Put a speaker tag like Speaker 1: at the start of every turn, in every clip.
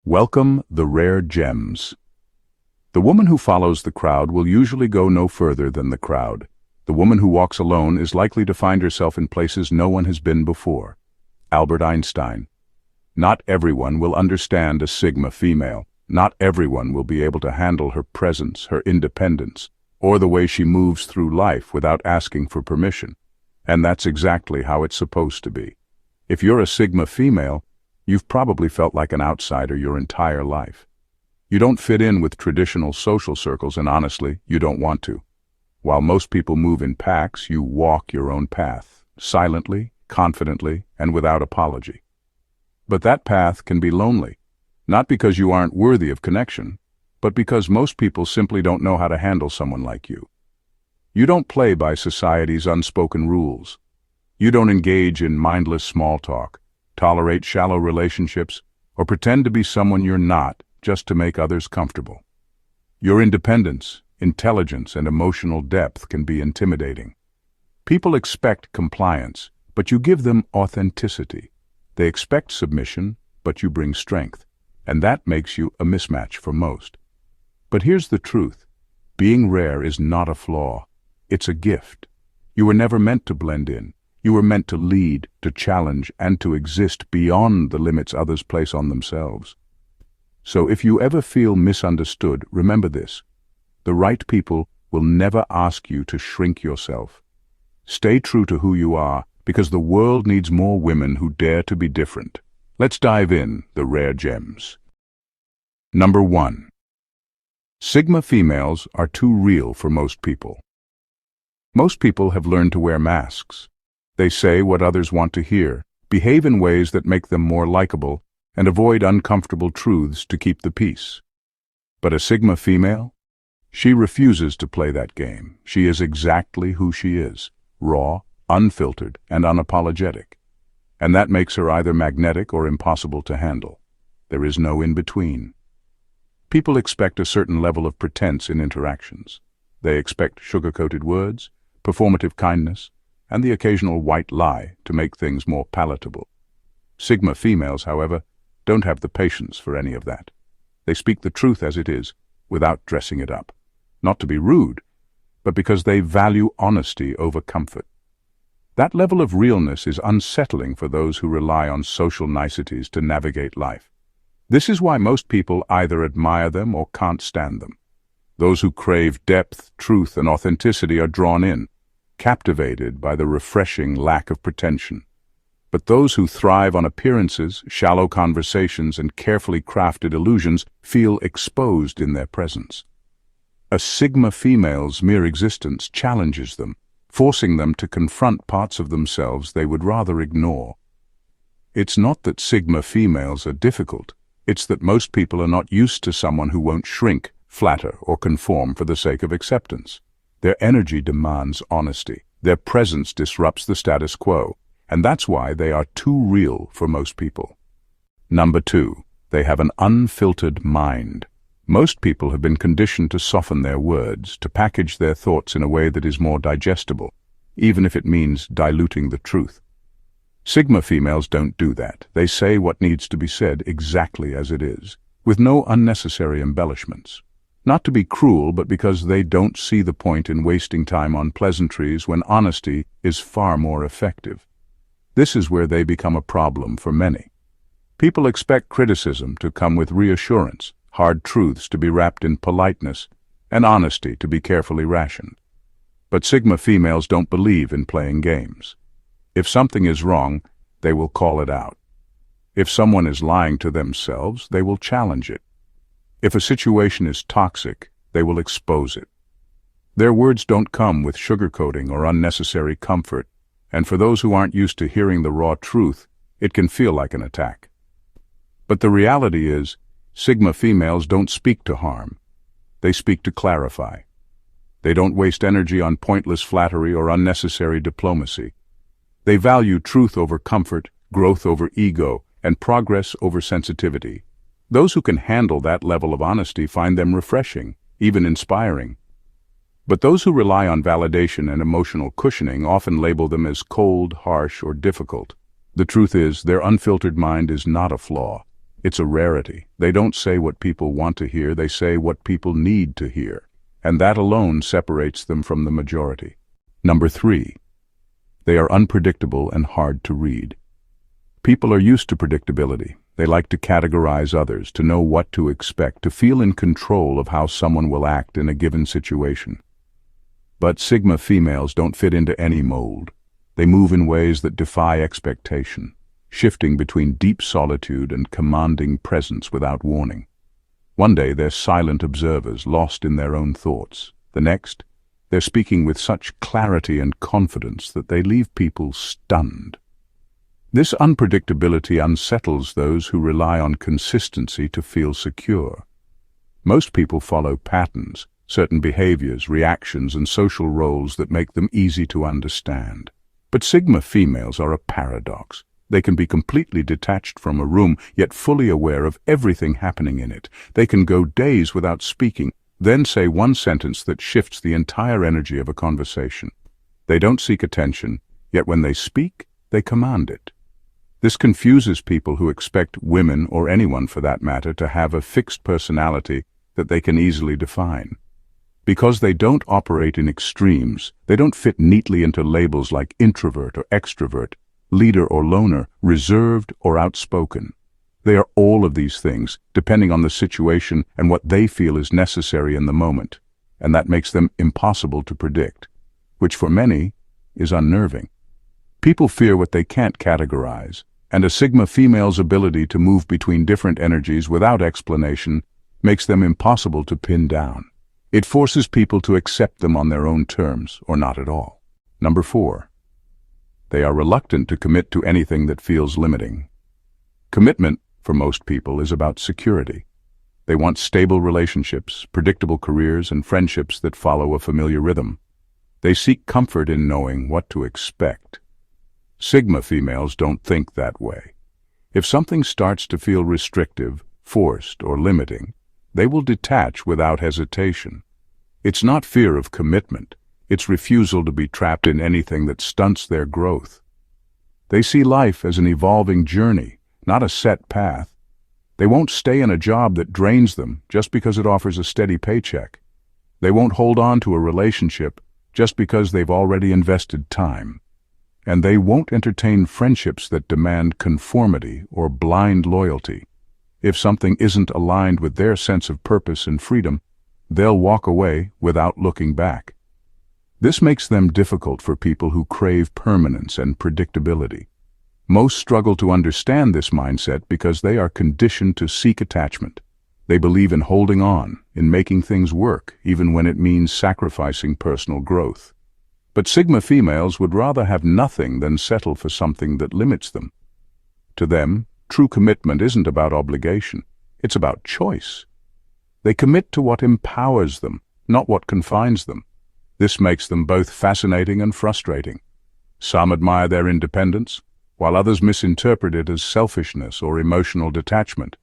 Speaker 1: Welcome the rare gems. The woman who follows the crowd will usually go no further than the crowd. The woman who walks alone is likely to find herself in places no one has been before. Albert Einstein. Not everyone will understand a Sigma female. Not everyone will be able to handle her presence, her independence, or the way she moves through life without asking for permission. And that's exactly how it's supposed to be. If you're a Sigma female, you've probably felt like an outsider your entire life. You don't fit in with traditional social circles, and honestly, you don't want to. While most people move in packs, you walk your own path, silently, confidently, and without apology. But that path can be lonely, not because you aren't worthy of connection, but because most people simply don't know how to handle someone like you. You don't play by society's unspoken rules. You don't engage in mindless small talk, tolerate shallow relationships, or pretend to be someone you're not just to make others comfortable. Your independence, intelligence, and emotional depth can be intimidating. People expect compliance, but you give them authenticity. They expect submission, but you bring strength, and that makes you a mismatch for most. But here's the truth. Being rare is not a flaw. It's a gift. You were never meant to blend in. You were meant to lead, to challenge, and to exist beyond the limits others place on themselves. So if you ever feel misunderstood, remember this. The right people will never ask you to shrink yourself. Stay true to who you are, because the world needs more women who dare to be different. Let's dive in the rare gems. Number 1. Sigma females are too real for most people. Most people have learned to wear masks. They say what others want to hear, behave in ways that make them more likable, and avoid uncomfortable truths to keep the peace. But a Sigma female? She refuses to play that game. She is exactly who she is, raw, unfiltered, and unapologetic. And that makes her either magnetic or impossible to handle. There is no in-between. People expect a certain level of pretense in interactions. They expect sugar-coated words, performative kindness, and the occasional white lie to make things more palatable. Sigma females, however, don't have the patience for any of that. They speak the truth as it is, without dressing it up. Not to be rude, but because they value honesty over comfort. That level of realness is unsettling for those who rely on social niceties to navigate life. This is why most people either admire them or can't stand them. Those who crave depth, truth, and authenticity are drawn in, captivated by the refreshing lack of pretension. But those who thrive on appearances, shallow conversations, and carefully crafted illusions feel exposed in their presence. A Sigma female's mere existence challenges them, forcing them to confront parts of themselves they would rather ignore. It's not that Sigma females are difficult, it's that most people are not used to someone who won't shrink, flatter, or conform for the sake of acceptance. Their energy demands honesty. Their presence disrupts the status quo, and that's why they are too real for most people. Number 2, they have an unfiltered mind. Most people have been conditioned to soften their words, to package their thoughts in a way that is more digestible, even if it means diluting the truth. Sigma females don't do that. They say what needs to be said exactly as it is, with no unnecessary embellishments. Not to be cruel, but because they don't see the point in wasting time on pleasantries when honesty is far more effective. This is where they become a problem for many. People expect criticism to come with reassurance, hard truths to be wrapped in politeness, and honesty to be carefully rationed. But Sigma females don't believe in playing games. If something is wrong, they will call it out. If someone is lying to themselves, they will challenge it. If a situation is toxic, they will expose it. Their words don't come with sugarcoating or unnecessary comfort, and for those who aren't used to hearing the raw truth, it can feel like an attack. But the reality is, Sigma females don't speak to harm. They speak to clarify. They don't waste energy on pointless flattery or unnecessary diplomacy. They value truth over comfort, growth over ego, and progress over sensitivity. Those who can handle that level of honesty find them refreshing, even inspiring. But those who rely on validation and emotional cushioning often label them as cold, harsh, or difficult. The truth is, their unfiltered mind is not a flaw. It's a rarity. They don't say what people want to hear, they say what people need to hear. And that alone separates them from the majority. Number 3. They are unpredictable and hard to read. People are used to predictability. They like to categorize others, to know what to expect, to feel in control of how someone will act in a given situation. But Sigma females don't fit into any mold. They move in ways that defy expectation, shifting between deep solitude and commanding presence without warning. One day they're silent observers, lost in their own thoughts. The next, they're speaking with such clarity and confidence that they leave people stunned. This unpredictability unsettles those who rely on consistency to feel secure. Most people follow patterns, certain behaviors, reactions, and social roles that make them easy to understand. But Sigma females are a paradox. They can be completely detached from a room, yet fully aware of everything happening in it. They can go days without speaking, then say one sentence that shifts the entire energy of a conversation. They don't seek attention, yet when they speak, they command it. This confuses people who expect women, or anyone for that matter, to have a fixed personality that they can easily define. Because they don't operate in extremes, they don't fit neatly into labels like introvert or extrovert, leader or loner, reserved or outspoken. They are all of these things, depending on the situation and what they feel is necessary in the moment, and that makes them impossible to predict, which for many is unnerving. People fear what they can't categorize, and a Sigma female's ability to move between different energies without explanation makes them impossible to pin down. It forces people to accept them on their own terms, or not at all. Number 4. They are reluctant to commit to anything that feels limiting. Commitment, for most people, is about security. They want stable relationships, predictable careers, and friendships that follow a familiar rhythm. They seek comfort in knowing what to expect. Sigma females don't think that way. If something starts to feel restrictive, forced, or limiting, they will detach without hesitation. It's not fear of commitment. It's refusal to be trapped in anything that stunts their growth. They see life as an evolving journey, not a set path. They won't stay in a job that drains them just because it offers a steady paycheck. They won't hold on to a relationship just because they've already invested time. And they won't entertain friendships that demand conformity or blind loyalty. If something isn't aligned with their sense of purpose and freedom, they'll walk away without looking back. This makes them difficult for people who crave permanence and predictability. Most struggle to understand this mindset because they are conditioned to seek attachment. They believe in holding on, in making things work, even when it means sacrificing personal growth. But Sigma females would rather have nothing than settle for something that limits them. To them, true commitment isn't about obligation, it's about choice. They commit to what empowers them, not what confines them. This makes them both fascinating and frustrating. Some admire their independence, while others misinterpret it as selfishness or emotional detachment.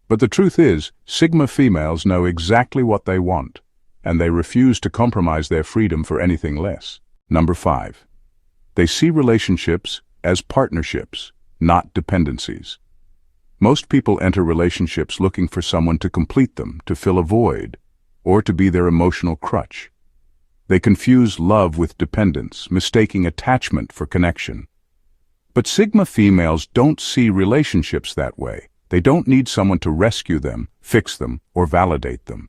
Speaker 1: But the truth is, Sigma females know exactly what they want, and they refuse to compromise their freedom for anything less. Number 5. They see relationships as partnerships, not dependencies. Most people enter relationships looking for someone to complete them, to fill a void, or to be their emotional crutch. They confuse love with dependence, mistaking attachment for connection. But Sigma females don't see relationships that way. They don't need someone to rescue them, fix them, or validate them.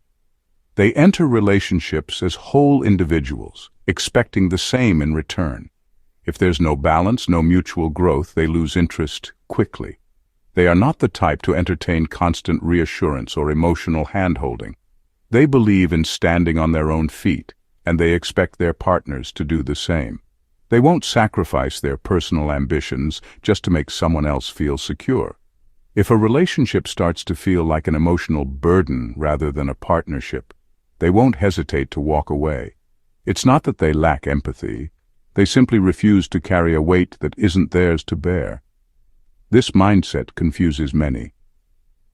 Speaker 1: They enter relationships as whole individuals, expecting the same in return. If there's no balance, no mutual growth, they lose interest quickly. They are not the type to entertain constant reassurance or emotional hand-holding. They believe in standing on their own feet, and they expect their partners to do the same. They won't sacrifice their personal ambitions just to make someone else feel secure. If a relationship starts to feel like an emotional burden rather than a partnership, they won't hesitate to walk away. It's not that they lack empathy. They simply refuse to carry a weight that isn't theirs to bear. This mindset confuses many.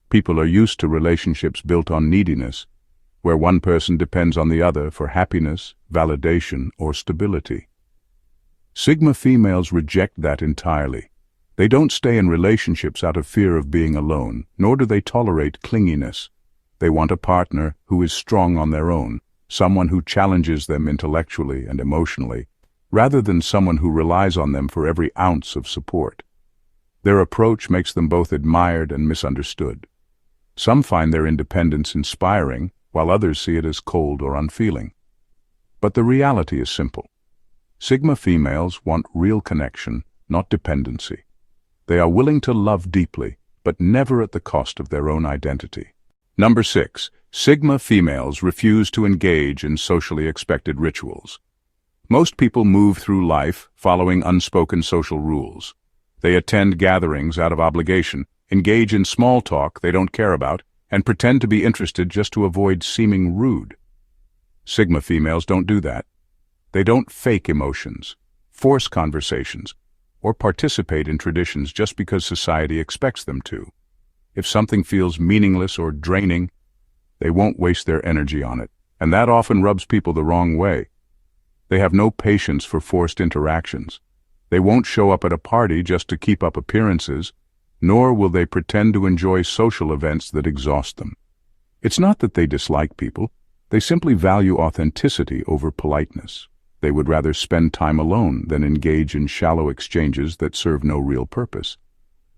Speaker 1: People are used to relationships built on neediness, where one person depends on the other for happiness, validation, or stability. Sigma females reject that entirely. They don't stay in relationships out of fear of being alone, nor do they tolerate clinginess. They want a partner who is strong on their own, someone who challenges them intellectually and emotionally, rather than someone who relies on them for every ounce of support. Their approach makes them both admired and misunderstood. Some find their independence inspiring, while others see it as cold or unfeeling. But the reality is simple. Sigma females want real connection, not dependency. They are willing to love deeply, but never at the cost of their own identity. Number 6. Sigma females refuse to engage in socially expected rituals. Most people move through life following unspoken social rules. They attend gatherings out of obligation, engage in small talk they don't care about, and pretend to be interested just to avoid seeming rude. Sigma females don't do that. They don't fake emotions, force conversations, or participate in traditions just because society expects them to. If something feels meaningless or draining, they won't waste their energy on it, and that often rubs people the wrong way. They have no patience for forced interactions. They won't show up at a party just to keep up appearances, nor will they pretend to enjoy social events that exhaust them. It's not that they dislike people, they simply value authenticity over politeness. They would rather spend time alone than engage in shallow exchanges that serve no real purpose.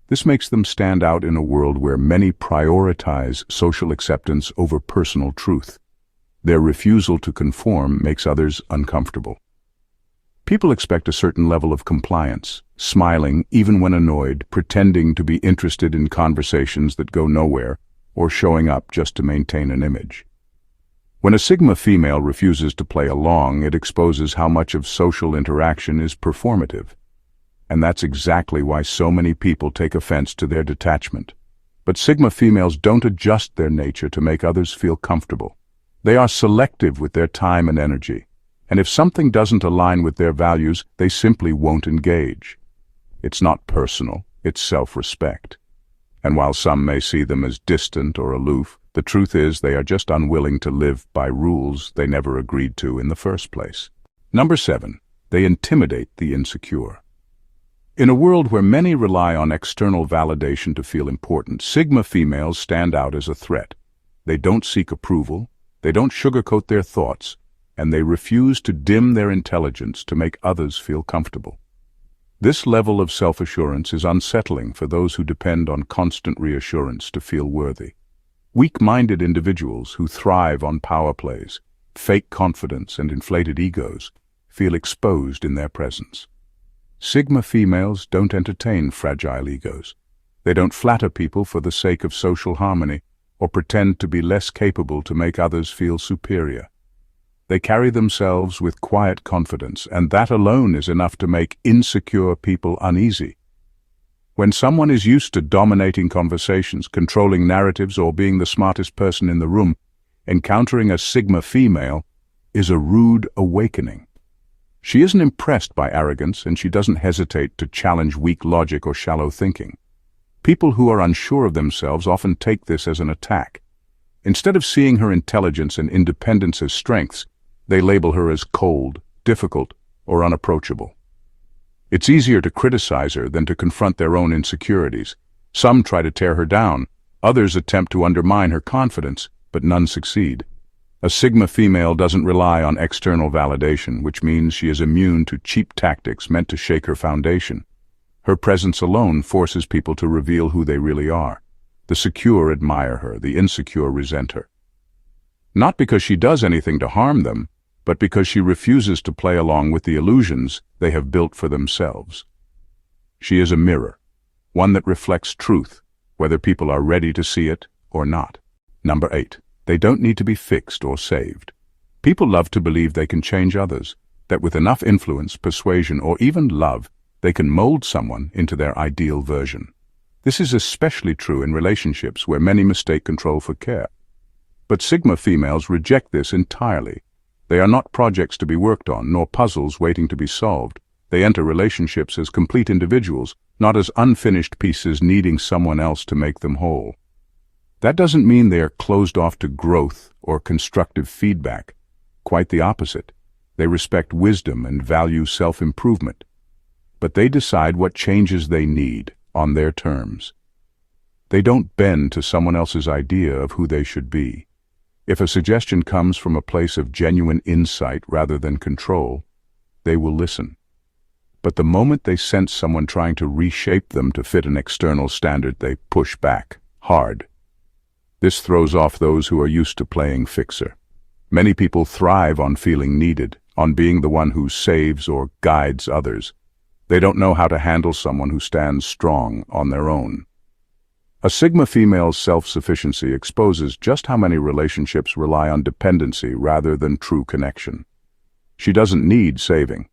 Speaker 1: This makes them stand out in a world where many prioritize social acceptance over personal truth. Their refusal to conform makes others uncomfortable. People expect a certain level of compliance, smiling even when annoyed, pretending to be interested in conversations that go nowhere, or showing up just to maintain an image. When a Sigma female refuses to play along, it exposes how much of social interaction is performative. And that's exactly why so many people take offense to their detachment. But Sigma females don't adjust their nature to make others feel comfortable. They are selective with their time and energy, and if something doesn't align with their values, they simply won't engage. It's not personal, it's self-respect. And while some may see them as distant or aloof, the truth is they are just unwilling to live by rules they never agreed to in the first place. Number 7. They intimidate the insecure. In a world where many rely on external validation to feel important, Sigma females stand out as a threat. They don't seek approval, they don't sugarcoat their thoughts, and they refuse to dim their intelligence to make others feel comfortable. This level of self-assurance is unsettling for those who depend on constant reassurance to feel worthy. Weak-minded individuals who thrive on power plays, fake confidence, and inflated egos feel exposed in their presence. Sigma females don't entertain fragile egos. They don't flatter people for the sake of social harmony or pretend to be less capable to make others feel superior. They carry themselves with quiet confidence, and that alone is enough to make insecure people uneasy. When someone is used to dominating conversations, controlling narratives, or being the smartest person in the room, encountering a Sigma female is a rude awakening. She isn't impressed by arrogance, and she doesn't hesitate to challenge weak logic or shallow thinking. People who are unsure of themselves often take this as an attack. Instead of seeing her intelligence and independence as strengths, they label her as cold, difficult, or unapproachable. It's easier to criticize her than to confront their own insecurities. Some try to tear her down, others attempt to undermine her confidence, but none succeed. A Sigma female doesn't rely on external validation, which means she is immune to cheap tactics meant to shake her foundation. Her presence alone forces people to reveal who they really are. The secure admire her, the insecure resent her. Not because she does anything to harm them, but because she refuses to play along with the illusions they have built for themselves. She is a mirror, one that reflects truth, whether people are ready to see it or not. Number 8. They don't need to be fixed or saved. People love to believe they can change others, that with enough influence, persuasion, or even love, they can mold someone into their ideal version. This is especially true in relationships where many mistake control for care. But Sigma females reject this entirely. They are not projects to be worked on, nor puzzles waiting to be solved. They enter relationships as complete individuals, not as unfinished pieces needing someone else to make them whole. That doesn't mean they are closed off to growth or constructive feedback. Quite the opposite. They respect wisdom and value self-improvement. but they decide what changes they need on their terms. They don't bend to someone else's idea of who they should be. If a suggestion comes from a place of genuine insight rather than control, they will listen. But the moment they sense someone trying to reshape them to fit an external standard, they push back, hard. This throws off those who are used to playing fixer. Many people thrive on feeling needed, on being the one who saves or guides others. They don't know how to handle someone who stands strong on their own. A Sigma female's self-sufficiency exposes just how many relationships rely on dependency rather than true connection. She doesn't need saving,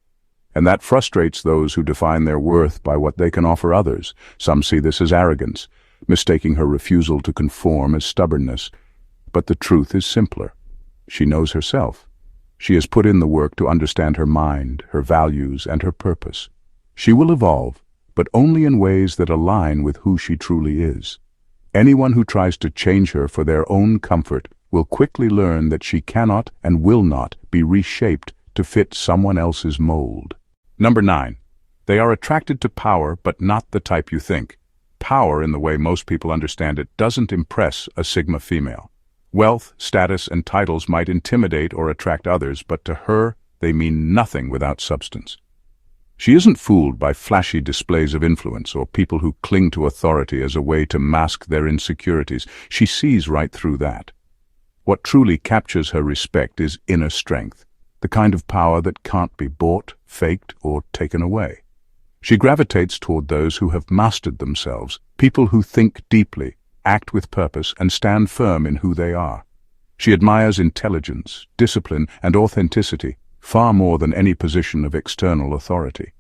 Speaker 1: and that frustrates those who define their worth by what they can offer others. Some see this as arrogance, mistaking her refusal to conform as stubbornness. But the truth is simpler. She knows herself. She has put in the work to understand her mind, her values, and her purpose. She will evolve, but only in ways that align with who she truly is. Anyone who tries to change her for their own comfort will quickly learn that she cannot and will not be reshaped to fit someone else's mold. Number 9. They are attracted to power, but not the type you think. Power, in the way most people understand it, doesn't impress a Sigma female. Wealth, status, and titles might intimidate or attract others, but to her, they mean nothing without substance. She isn't fooled by flashy displays of influence or people who cling to authority as a way to mask their insecurities. She sees right through that. What truly captures her respect is inner strength, the kind of power that can't be bought, faked, or taken away. She gravitates toward those who have mastered themselves, people who think deeply, act with purpose, and stand firm in who they are. She admires intelligence, discipline, and authenticity, far more than any position of external authority.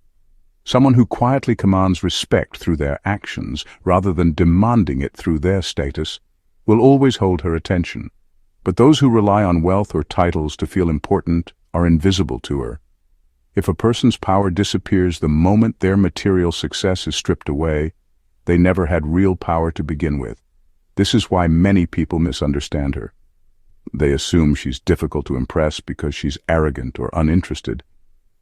Speaker 1: Someone who quietly commands respect through their actions rather than demanding it through their status will always hold her attention. But those who rely on wealth or titles to feel important are invisible to her. If a person's power disappears the moment their material success is stripped away, they never had real power to begin with. This is why many people misunderstand her. They assume she's difficult to impress because she's arrogant or uninterested.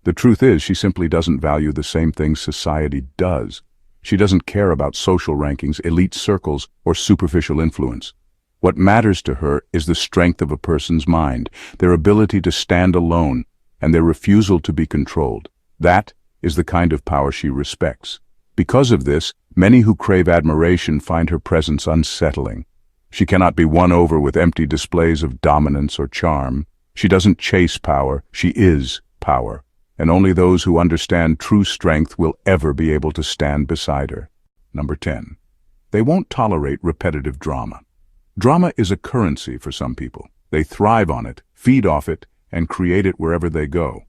Speaker 1: The truth is, she simply doesn't value the same things society does. She doesn't care about social rankings, elite circles, or superficial influence. What matters to her is the strength of a person's mind, their ability to stand alone, and their refusal to be controlled. That is the kind of power she respects. Because of this, many who crave admiration find her presence unsettling. She cannot be won over with empty displays of dominance or charm. She doesn't chase power, she is power. And only those who understand true strength will ever be able to stand beside her. Number 10. They won't tolerate repetitive drama. Drama is a currency for some people. They thrive on it, feed off it, and create it wherever they go.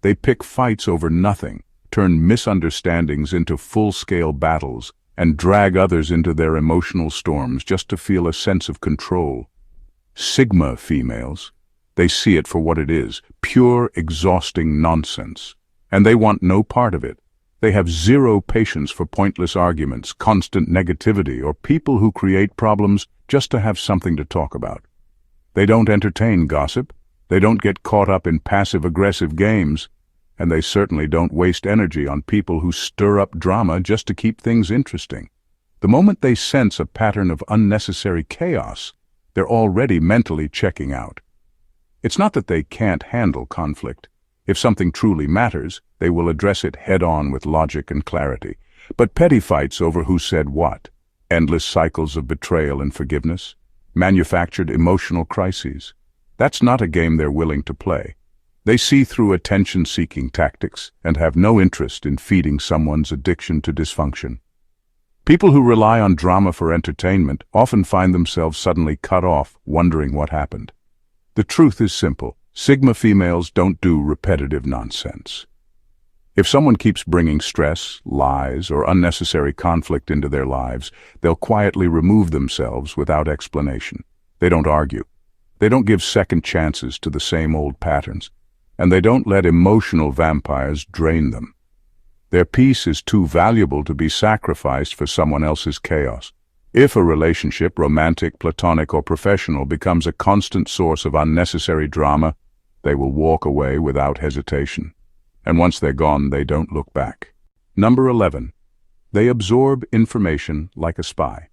Speaker 1: They pick fights over nothing, turn misunderstandings into full-scale battles, and drag others into their emotional storms just to feel a sense of control. Sigma females, they see it for what it is, pure, exhausting nonsense. And they want no part of it. They have zero patience for pointless arguments, constant negativity, or people who create problems just to have something to talk about. They don't entertain gossip. They don't get caught up in passive-aggressive games. And they certainly don't waste energy on people who stir up drama just to keep things interesting. The moment they sense a pattern of unnecessary chaos, they're already mentally checking out. It's not that they can't handle conflict. If something truly matters, they will address it head-on with logic and clarity. But petty fights over who said what, endless cycles of betrayal and forgiveness, manufactured emotional crises, that's not a game they're willing to play. They see through attention-seeking tactics and have no interest in feeding someone's addiction to dysfunction. People who rely on drama for entertainment often find themselves suddenly cut off, wondering what happened. The truth is simple. Sigma females don't do repetitive nonsense. If someone keeps bringing stress, lies, or unnecessary conflict into their lives, they'll quietly remove themselves without explanation. They don't argue. They don't give second chances to the same old patterns. And they don't let emotional vampires drain them. Their peace is too valuable to be sacrificed for someone else's chaos. If a relationship, romantic, platonic, or professional, becomes a constant source of unnecessary drama, they will walk away without hesitation. And once they're gone, they don't look back. Number 11. They absorb information like a spy.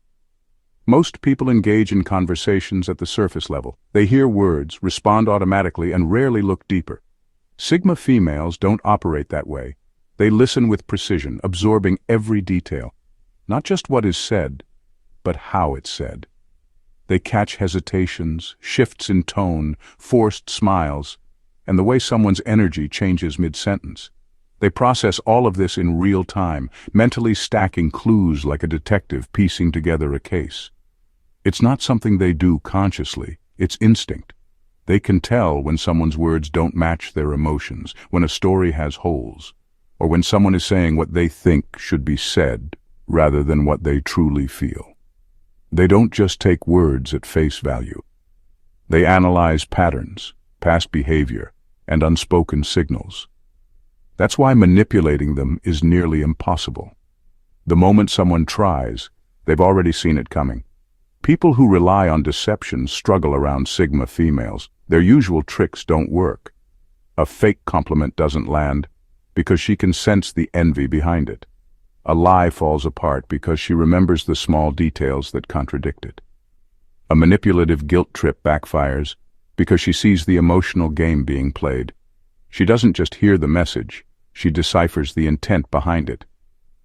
Speaker 1: Most people engage in conversations at the surface level. They hear words, respond automatically, and rarely look deeper. Sigma females don't operate that way. They listen with precision, absorbing every detail. Not just what is said, but how it's said. They catch hesitations, shifts in tone, forced smiles, and the way someone's energy changes mid-sentence. They process all of this in real time, mentally stacking clues like a detective piecing together a case. It's not something they do consciously, it's instinct. They can tell when someone's words don't match their emotions, when a story has holes, or when someone is saying what they think should be said rather than what they truly feel. They don't just take words at face value. They analyze patterns, past behavior, and unspoken signals. That's why manipulating them is nearly impossible. The moment someone tries, they've already seen it coming. People who rely on deception struggle around Sigma females. Their usual tricks don't work. A fake compliment doesn't land because she can sense the envy behind it. A lie falls apart because she remembers the small details that contradict it. A manipulative guilt trip backfires because she sees the emotional game being played. She doesn't just hear the message, she deciphers the intent behind it.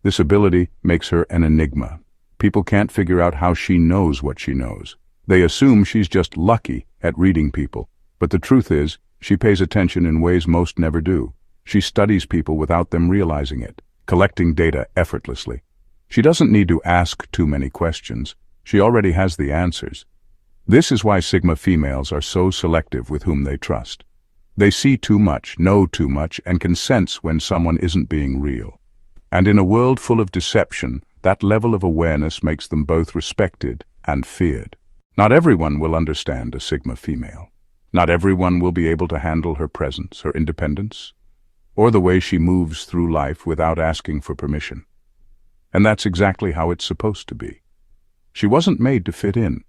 Speaker 1: This ability makes her an enigma. People can't figure out how she knows what she knows. They assume she's just lucky at reading people. But the truth is, she pays attention in ways most never do. She studies people without them realizing it, collecting data effortlessly. She doesn't need to ask too many questions. She already has the answers. This is why Sigma females are so selective with whom they trust. They see too much, know too much, and can sense when someone isn't being real. And in a world full of deception, that level of awareness makes them both respected and feared. Not everyone will understand a Sigma female. Not everyone will be able to handle her presence, her independence, or the way she moves through life without asking for permission. And that's exactly how it's supposed to be. She wasn't made to fit in.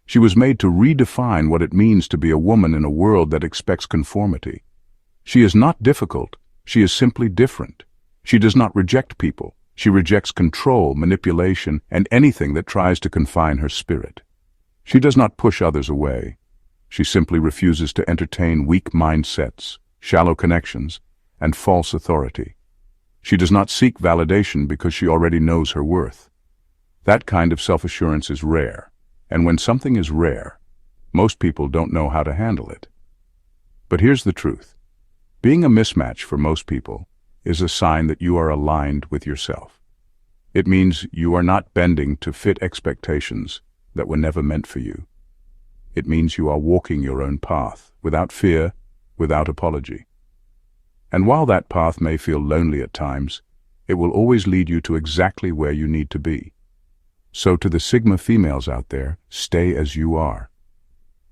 Speaker 1: She was made to redefine what it means to be a woman in a world that expects conformity. She is not difficult, she is simply different. She does not reject people. She rejects control, manipulation, and anything that tries to confine her spirit. She does not push others away. She simply refuses to entertain weak mindsets, shallow connections, and false authority. She does not seek validation because she already knows her worth. That kind of self-assurance is rare, and when something is rare, most people don't know how to handle it. But here's the truth. Being a mismatch for most people is a sign that you are aligned with yourself. It means you are not bending to fit expectations that were never meant for you. It means you are walking your own path, without fear, without apology. And while that path may feel lonely at times, it will always lead you to exactly where you need to be. So to the Sigma females out there, stay as you are.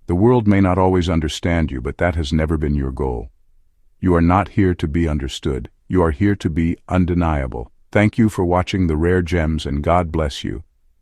Speaker 1: The world may not always understand you, but that has never been your goal. You are not here to be understood. You are here to be undeniable. Thank you for watching The Rare Gems, and God bless you.